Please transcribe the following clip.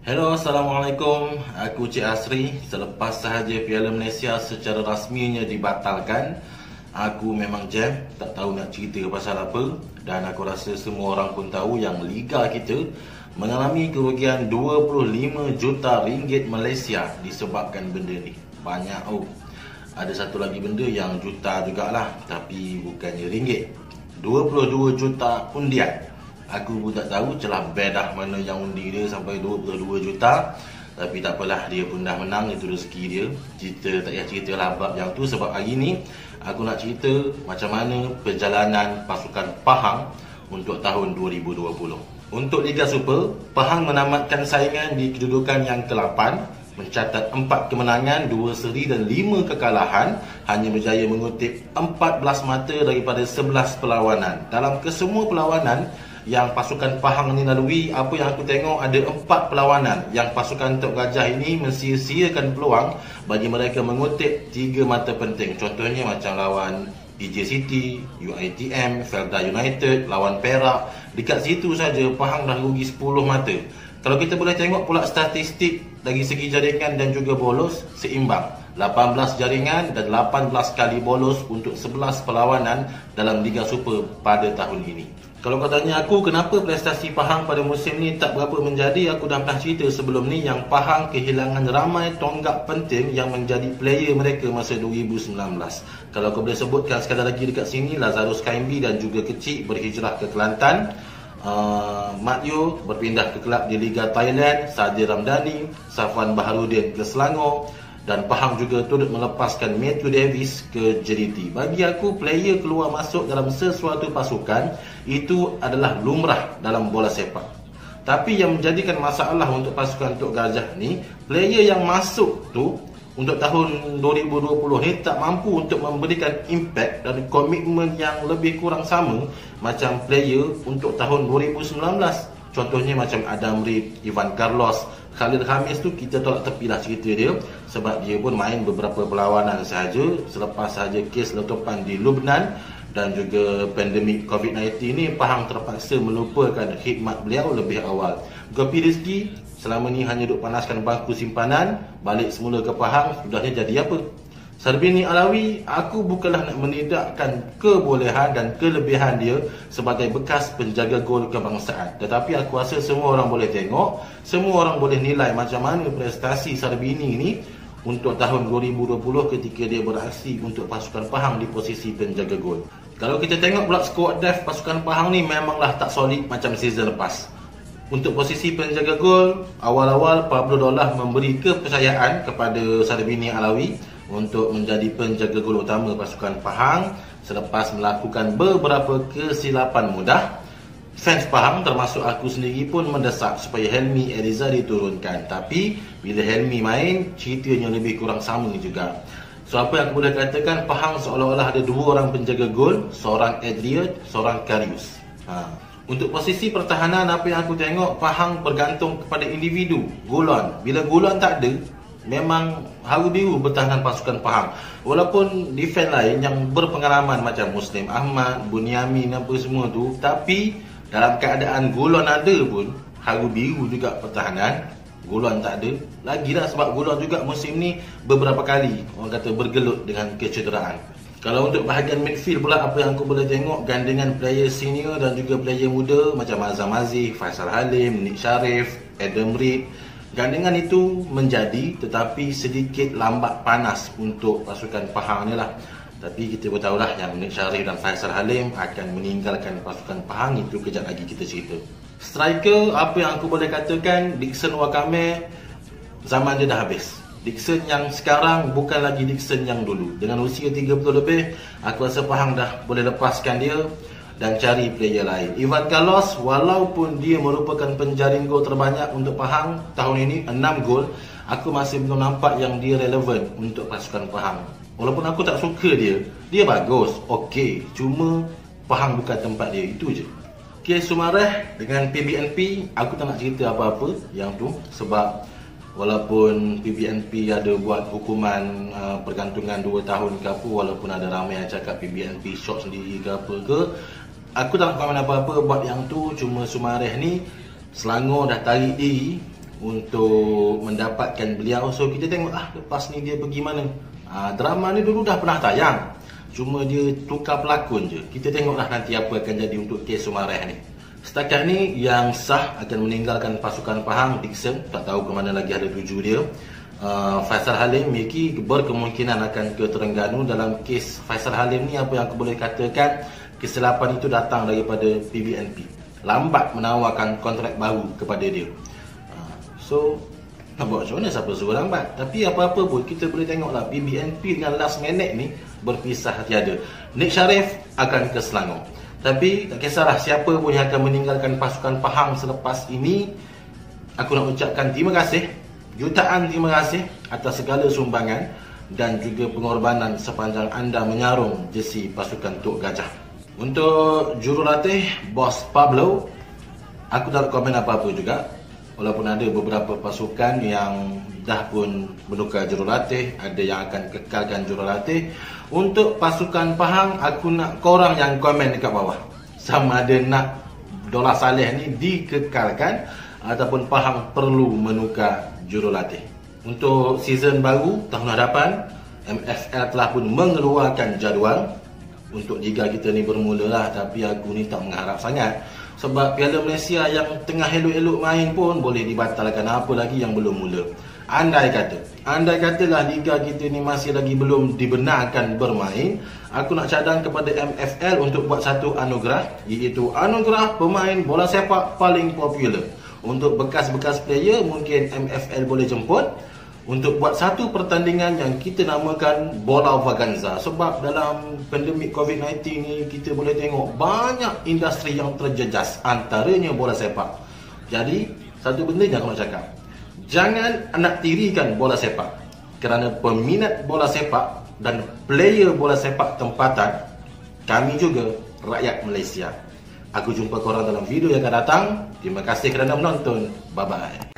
Hello, Assalamualaikum. Aku Cik Asri. Selepas sahaja Piala Malaysia secara rasminya dibatalkan, aku memang jam, tak tahu nak cerita pasal apa. Dan aku rasa semua orang pun tahu yang Liga kita mengalami kerugian 25 juta ringgit Malaysia disebabkan benda ni. Banyak Ada satu lagi benda yang juta jugalah, tapi bukannya ringgit. 22 juta undian. Aku pun tak tahu celah bedah mana yang undi dia sampai 22 juta. Tapi tak apalah, dia pun dah menang, itu rezeki dia. Cerita tak payah cerita lah bab yang tu. Sebab hari ni aku nak cerita macam mana perjalanan pasukan Pahang untuk tahun 2020. Untuk Liga Super, Pahang menamatkan saingan di kedudukan yang ke-8, mencatat 4 kemenangan, 2 seri dan 5 kekalahan, hanya berjaya mengutip 14 mata daripada 11 perlawanan. Dalam kesemua perlawanan yang pasukan Pahang ni lalui, apa yang aku tengok ada 4 perlawanan yang pasukan Tok Gajah ini mensia-siakan peluang bagi mereka mengutip 3 mata penting. Contohnya macam lawan DJ City, UiTM, Felda United, lawan Perak. Dekat situ saja Pahang dah rugi 10 mata. Kalau kita boleh tengok pula statistik dari segi jaringan dan juga bolos, seimbang. 18 jaringan dan 18 kali bolos untuk 11 perlawanan dalam Liga Super pada tahun ini. Kalau kau tanya aku kenapa prestasi Pahang pada musim ni tak berapa menjadi, aku dah pernah cerita sebelum ni yang Pahang kehilangan ramai tonggak penting yang menjadi player mereka masa 2019. Kalau kau boleh sebutkan sekali lagi dekat sini, Lazarus Kaimbi dan juga Kecik berhijrah ke Kelantan. Mat Yu berpindah ke kelab di Liga Thailand, Sadir Ramdhani, Safwan Baharudin ke Selangor, dan Pahang juga turut melepaskan Matthew Davis ke JDT. Bagi aku, player keluar masuk dalam sesuatu pasukan itu adalah lumrah dalam bola sepak. Tapi yang menjadikan masalah untuk pasukan Tok Gajah ni, player yang masuk tu untuk tahun 2020 ni tak mampu untuk memberikan impact dan komitmen yang lebih kurang sama macam player untuk tahun 2019. Contohnya macam Adam Reed, Ivan Carlos, Khalil Hamis tu kita tolak tepilah cerita dia sebab dia pun main beberapa perlawanan sahaja selepas sahaja kes letupan di Lubnan dan juga pandemik COVID-19 ni. Pahang terpaksa melupakan khidmat beliau lebih awal. Gopi Rizki selama ni hanya duk panaskan bangku simpanan, balik semula ke Pahang, sudahnya jadi apa? Sarbini Alawi, aku bukanlah nak menidakkan kebolehan dan kelebihan dia sebagai bekas penjaga gol kebangsaan. Tetapi aku rasa semua orang boleh tengok, semua orang boleh nilai macam mana prestasi Sarbini ni untuk tahun 2020 ketika dia beraksi untuk pasukan Pahang di posisi penjaga gol. Kalau kita tengok pula squad depth pasukan Pahang ni memanglah tak solid macam season lepas. Untuk posisi penjaga gol, awal-awal Pablo Dolah memberi kepercayaan kepada Sarbini Alawi untuk menjadi penjaga gol utama pasukan Pahang. Selepas melakukan beberapa kesilapan mudah, fans Pahang termasuk aku sendiri pun mendesak supaya Helmi Eliza diturunkan. Tapi bila Helmi main, ceritanya lebih kurang sama juga. So apa yang aku boleh katakan, Pahang seolah-olah ada 2 orang penjaga gol, seorang Adrian, seorang Karius. Untuk posisi pertahanan, apa yang aku tengok, Pahang bergantung kepada individu. Golon, bila Golon tak ada, memang haru biru bertahanan pasukan Pahang. Walaupun defense lain yang berpengalaman macam Muslim Ahmad, Bunyamin apa semua tu, tapi dalam keadaan Golon ada pun haru biru juga pertahanan. Golon tak ada lagilah sebab Golon juga musim ni beberapa kali orang kata bergelut dengan kecederaan. Kalau untuk bahagian midfield pula, apa yang aku boleh tengok, gandingan player senior dan juga player muda macam Azam Aziz, Faisal Halim, Nick Sharif, Adam Reed. Gandingan itu menjadi tetapi sedikit lambat panas untuk pasukan Pahang ni lah. Tapi kita pun tahulah yang Nick Sharif dan Faisal Halim akan meninggalkan pasukan Pahang, itu kejap lagi kita cerita. Striker, apa yang aku boleh katakan, Dickson Wakame zaman dia dah habis. Dickson yang sekarang bukan lagi Dickson yang dulu. Dengan usia 30 lebih, aku rasa Pahang dah boleh lepaskan dia dan cari player lain. Ivan Carlos, walaupun dia merupakan penjaring gol terbanyak untuk Pahang tahun ini, 6 gol, aku masih belum nampak yang dia relevan untuk pasukan Pahang. Walaupun aku tak suka dia bagus, okey, cuma Pahang bukan tempat dia, itu je. Kes Sumareh dengan PBNP, aku tak nak cerita apa-apa yang tu sebab walaupun PBNP ada buat hukuman pergantungan 2 tahun ke apa, walaupun ada ramai yang cakap PBNP short sendiri ke apa ke, aku tak nak komen apa-apa buat yang tu. Cuma Sumareh ni Selangor dah tarik diri untuk mendapatkan beliau. So kita tengok lepas ni dia pergi mana. Drama ni dulu dah pernah tayang, cuma dia tukar pelakon je. Kita tengoklah nanti apa akan jadi untuk kes Sumareh ni. Setakat ni yang sah akan meninggalkan pasukan Pahang, Dickson. Tak tahu ke mana lagi ada tuju dia. Faisal Halim Miki berkemungkinan akan ke Terengganu. Dalam kes Faisal Halim ni, apa yang aku boleh katakan, kesilapan itu datang daripada PBNP. Lambat menawarkan kontrak baru kepada dia. So nak buat macam mana, siapa suruh lambat? Tapi apa-apa pun kita boleh tengoklah PBNP dengan last minute ni berpisah tiada. Nik Sharif akan ke Selangor. Tapi tak kisahlah siapa pun yang akan meninggalkan pasukan Pahang selepas ini. Aku nak ucapkan terima kasih, jutaan terima kasih atas segala sumbangan dan juga pengorbanan sepanjang anda menyarung jersey pasukan Tok Gajah. Untuk jurulatih Bos Pablo, aku tak komen apa-apa juga. Walaupun ada beberapa pasukan yang dah pun menukar jurulatih, ada yang akan kekalkan jurulatih. Untuk pasukan Pahang, aku nak korang yang komen dekat bawah, sama ada nak Dollah Saleh ni dikekalkan ataupun Pahang perlu menukar jurulatih. Untuk season baru tahun hadapan, MFL telah pun mengeluarkan jadual untuk liga kita ni bermula lah. Tapi aku ni tak mengharap sangat, sebab Piala Malaysia yang tengah elok-elok main pun boleh dibatalkan, apa lagi yang belum mula. Andai katalah liga kita ni masih lagi belum dibenarkan bermain, aku nak cadang kepada MFL untuk buat satu anugerah, iaitu anugerah pemain bola sepak paling popular. Untuk bekas-bekas player mungkin MFL boleh jemput untuk buat satu pertandingan yang kita namakan Bola Vaganza. Sebab dalam pandemik COVID-19 ni kita boleh tengok banyak industri yang terjejas, antaranya bola sepak. Jadi satu benda yang aku nak cakap, jangan nak tirikan bola sepak, kerana peminat bola sepak dan player bola sepak tempatan, kami juga rakyat Malaysia. Aku jumpa korang dalam video yang akan datang. Terima kasih kerana menonton. Bye-bye.